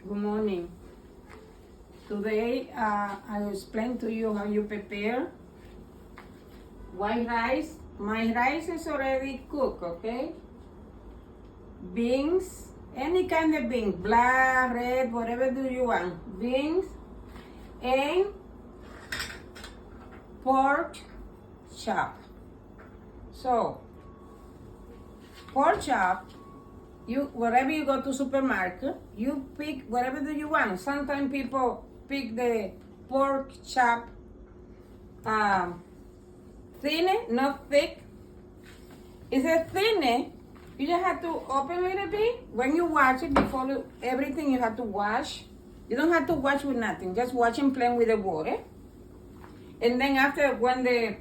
Good morning. Today I will explain to you how you prepare white rice. My rice is already cooked, okay? Beans, any kind of bean, black, red, whatever do you want. Beans and pork chop. So, pork chop, you wherever you go to supermarket, you pick whatever do you want. Sometimes people pick the pork chop thin, not thick. It's a thin. You just have to open a little bit. When you wash it, before everything you have to wash. You don't have to wash with nothing. Just wash and plain with the water. And then after, when the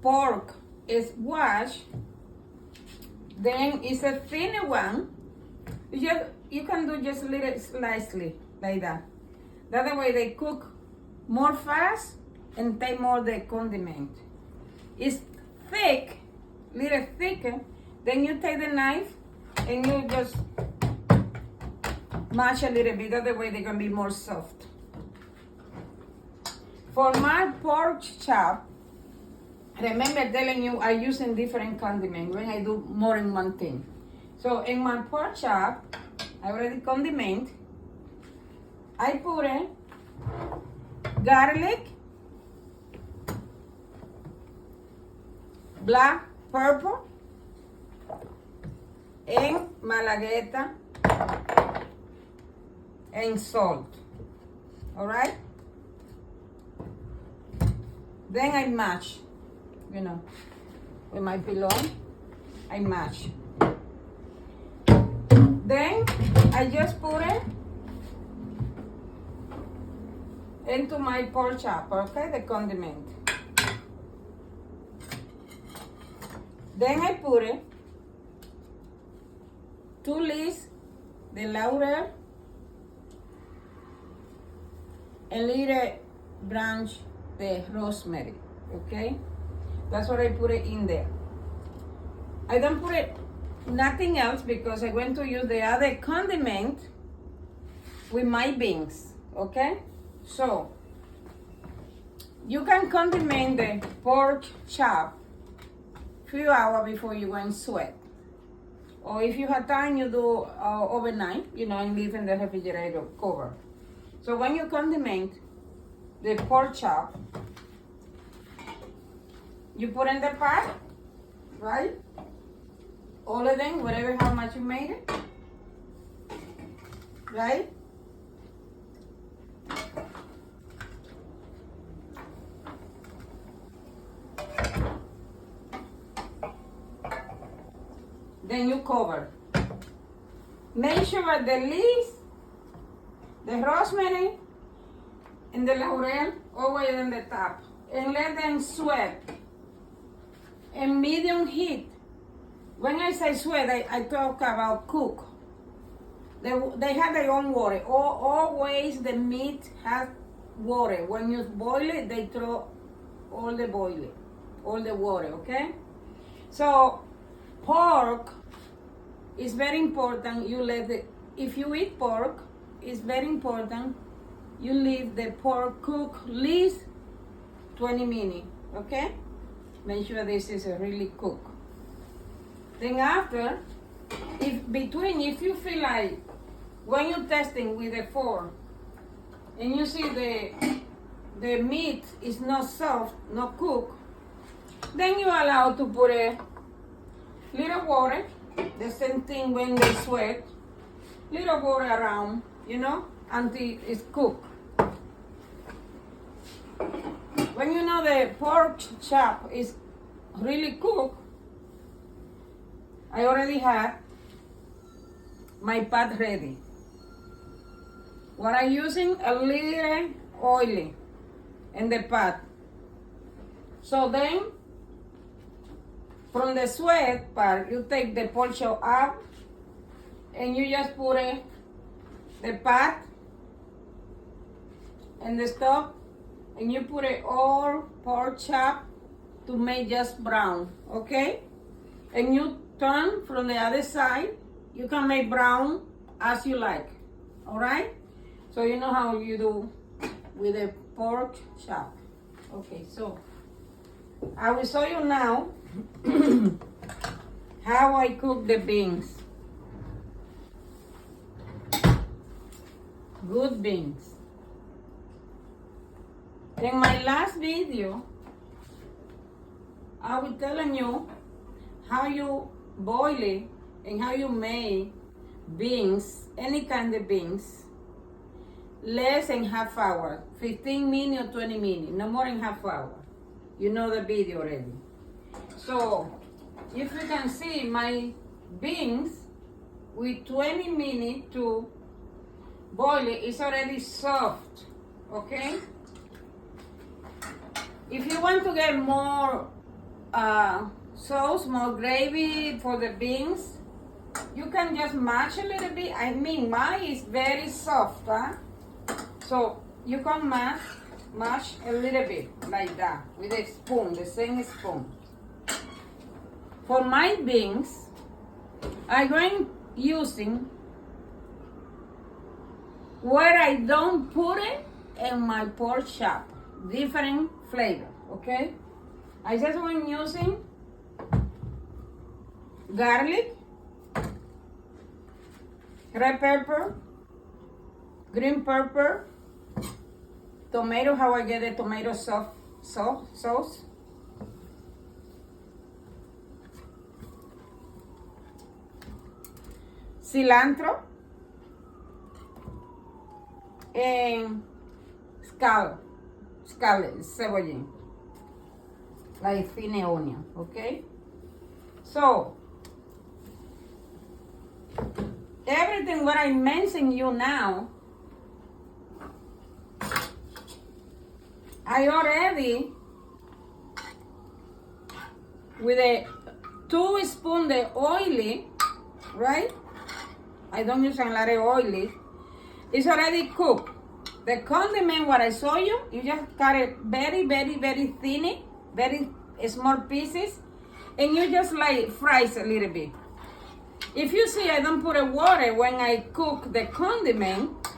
pork is washed, then it's a thinner one. You can do just a little slightly like that. That way they cook more fast and take more the condiment. It's thick, little thicker. Then you take the knife and you just mash a little bit. That way they can be more soft. For my pork chop, remember telling you I'm using different condiments when I do more than one thing. So in my pork chop, I already condiment. I put garlic, black pepper, and malagueta, and salt. All right? Then I mash, with my pillow, I mash. Then I just put it into my pork chop, okay, the condiment. Then I put it 2 leaves, the laurel, and little branch, the rosemary, okay? That's what I put it in there. I don't put it nothing else because I'm going to use the other condiment with my beans, okay? So, you can condiment the pork chop few hours before you go and sweat. Or if you have time, you do overnight, and leave in the refrigerator cover. So when you condiment the pork chop, you put in the pot, right? All of them, whatever how much you made it, right? Then you cover. Make sure the leaves, the rosemary, and the laurel always on the top. And let them sweat in medium heat. When I say sweat, I talk about cook. They have their own water. Always the meat has water. When you boil it, they throw all the water, okay? So pork is very important. If you eat pork, it's very important you leave the pork cook at least 20 minutes, okay? Make sure this is really cooked. Then after, if you feel like when you're testing with the fork and you see the meat is not soft, not cooked, then you're allowed to put a little water, the same thing when they sweat, little water around, until it's cooked. When you know the pork chop is really cooked, I already have my pot ready. What I'm using, a little oily in the pot. So then, from the sweat part, you take the pork chop out and you just put the pot in the stove and you put it all pork chop to make just brown, okay? And you turn from the other side. You can make brown as you like. All right? So you know how you do with a pork chop. Okay, so I will show you now how I cook the beans. Good beans. In my last video, I was telling you how you boil it and how you make beans, any kind of beans, less than half hour, 15 minutes or 20 minutes, no more than half hour. You know the video already. So, if you can see my beans with 20 minutes to boil it, it's already soft, okay? If you want to get more sauce, more gravy for the beans, you can just mash a little bit. I mean, mine is very soft, huh? So you can mash a little bit like that with a spoon, the same spoon. For my beans, I'm going using where I don't put it in my pork chop, different flavor, okay? I just went using garlic, red pepper, green pepper, tomato, how I get the tomato sauce, cilantro, and scallop, cebollín, like fine onion, okay? So, everything what I mentioned you now, I already, with a 2 spoons the oily, right? I don't use a lot of oily. It's already cooked. The condiment, what I show you, you just cut it very, very, very thin, very small pieces, and you just like fries a little bit. If you see, I don't put a water when I cook the condiment,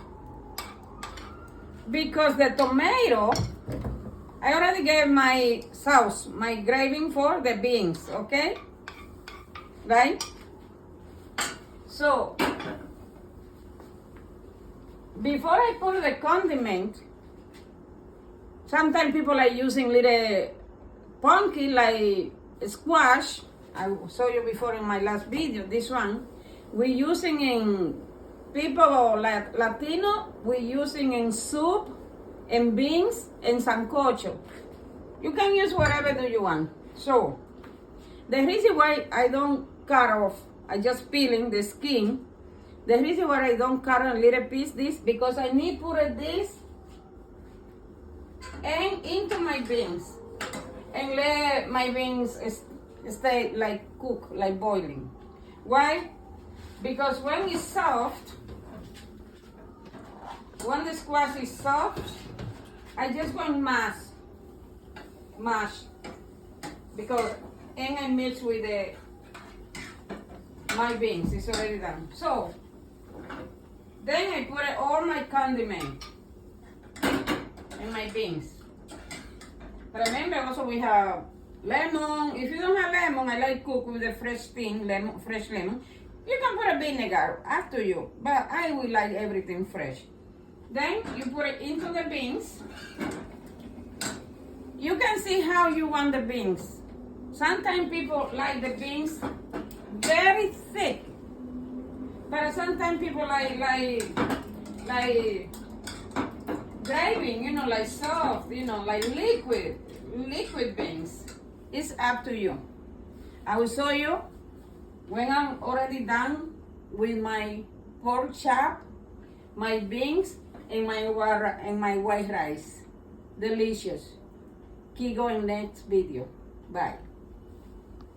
because the tomato, I already gave my sauce, my gravy for the beans, okay? Right? So, before I put the condiment, sometimes people are using little pumpkin like squash. I saw you before in my last video, this one. We're using in people like Latino, we're using in soup, and beans, and sancocho. You can use whatever do you want. So, the reason why I don't cut off, I just peeling the skin. The reason why I don't cut a little piece this, because I need to put this and into my beans. And let my beans stay like cook, like boiling. Why? Because when it's soft, when the squash is soft, I just want mash, because and I mix with my beans. It's already done. So then I put all my condiment in my beans. But remember, also we have lemon. If you don't have lemon, I like cook with the fresh thing, fresh lemon. You can put a vinegar, up to you. But I will like everything fresh. Then you put it into the beans. You can see how you want the beans. Sometimes people like the beans very thick, but sometimes people like gravy, you know, like soft, you know, like liquid beans. It's up to you. I will show you when I'm already done with my pork chop, my beans, and my white rice. Delicious. Keep going next video. Bye.